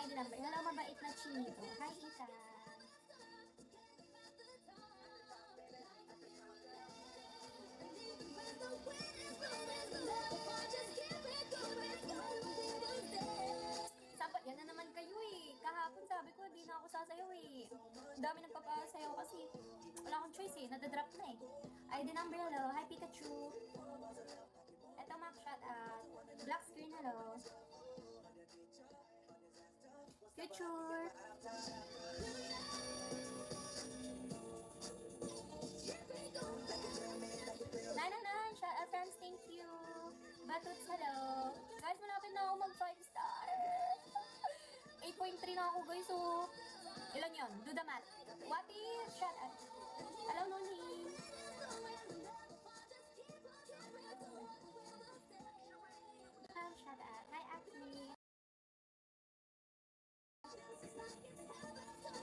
ID number. Hello, mabait na chinito. Hi, Ethan. Sapat, yan na naman kayo eh. Kahapon sabi ko, di na ako sasayaw eh. Dami nagpapasayaw kasi wala akong choice eh. Nadadrop na eh. ID number, hello. Hi, Pikachu. Eto, Mac, shout out. Black screen, hello. Future. Nananan, shout out friends, thank you. Batuts, hello. Guys, malapit na ako mag 5 star. 8.3 na ako guys, so ilan yun? Do the math. What is? Shout out. Hello, Noni. Shout out. Hi, Aki.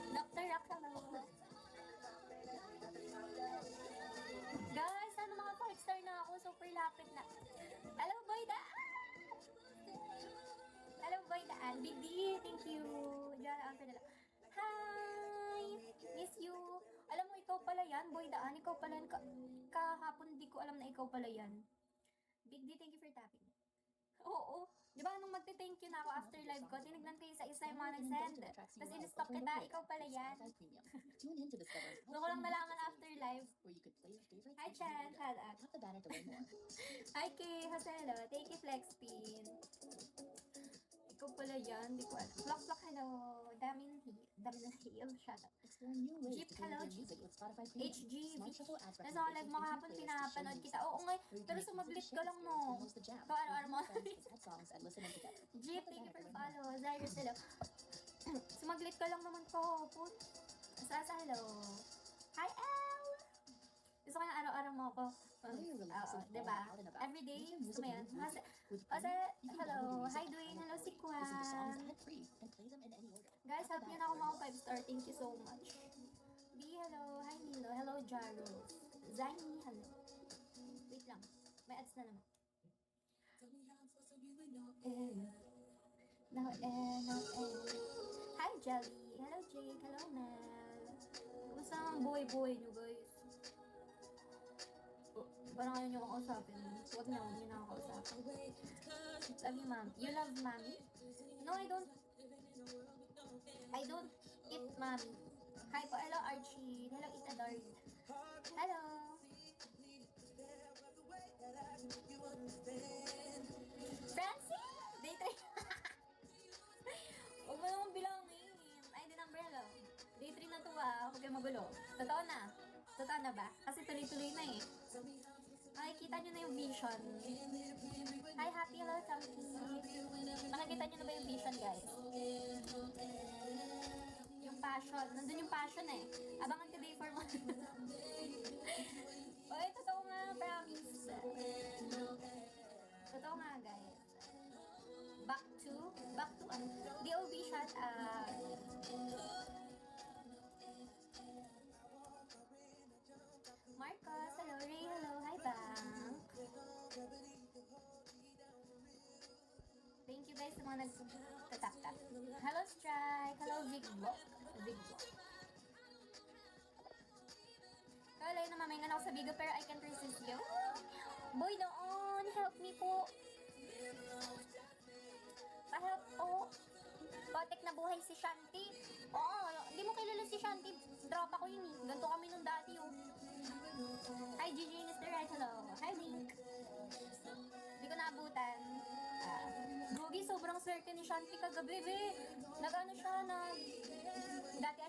Dr. Rock, hello. Guys, sana mga 5 star na ako. Super lapit na. Hello, Boy Daan! Hello, Boy Daan. Big D, thank you. Diyan, answer na lang. Hi! Miss you. Alam mo, ikaw pala yan, Boy Daan. Ikaw pala yan. Kahapon di ko alam na ikaw pala yan. Big D, thank you for tapping. Oo. Di ba nung magte-thank you na ako after live ko, tinignan ko yung isa yung mga nag-send. Tapos in-stop kita, ikaw pala yan. Doon ko lang nalaman after live. Hi, Chan. Hi, Kay. Haselo. Thank you, Flexpin. Ikaw pala yan. Di ko alam. Flock, hello. Dami ng heal. Shut up. Jeep, hello, Jeep. HG. Nasa ako live mo kahapon, pinapanood kita. Oo nga, pero sumaglit ka lang, no. So, ano mo. Jeep, thank you for follow. Zyrus, hello. Sumaglit ka lang naman ko. Sasa, hello. Hi, El! Gusto ko yung araw-araw mo ako. Diba? Everyday, gusto mo yan. Hello. Hi, Dwayne. Hello, si Kwan. Guys, help nyo na ako mga 5 star. Thank you so much. B, hello. Hi, Nilo. Hello, Jaro. Zaini, hello. Wait lang. May ads na naman. No air. Hi, Jelly. Hello, Jake. Hello, Mel. Kumusta ang buhay-buhay nyo, guys? Parang ayaw nyo ako kausapin. Huwag na ako kausapin. Love you, ma'am. You love mommy? No, I don't eat mommy. Hi po. Hello, Archie. Hello, Itadard. Hello. Francie! Day 3. Huwag mo naman bilangin. Ay, di number, hello. Day 3 na to Huwag kayo magulo. Totoo na. Totoo na ba? Kasi tuloy-tuloy na eh. Nakikita nyo na yung vision. Hi, happy, hello, Samky. Nakikita nyo na ba yung vision, guys? Yung passion. Nandun yung passion eh. Abangan ka day 4 mo. Oy, totoo nga, promise. Totoo nga, guys. Back to ano? DOB shot, Marcos, hello, Ray, hello, hi, Bank. Thank you guys sa mga nagtatap-tap. Hello, Strike, hello, Big Block. Kala yun na mamahingan ako sa Bigo pero I can't resist you. Boy, doon, help me po. Pa-help po. Kotek na buhay si Shanti. Oo, hindi mo kilala si Shanti. Drop ako yun eh. Ganto kami nung dati yung. Hi, Gigi, Mr. Right, hello. Hi, Link. Hindi ko naabutan. Gogi, sobrang swerte ni Shanti kagabi, be. Nag-ano siya, dati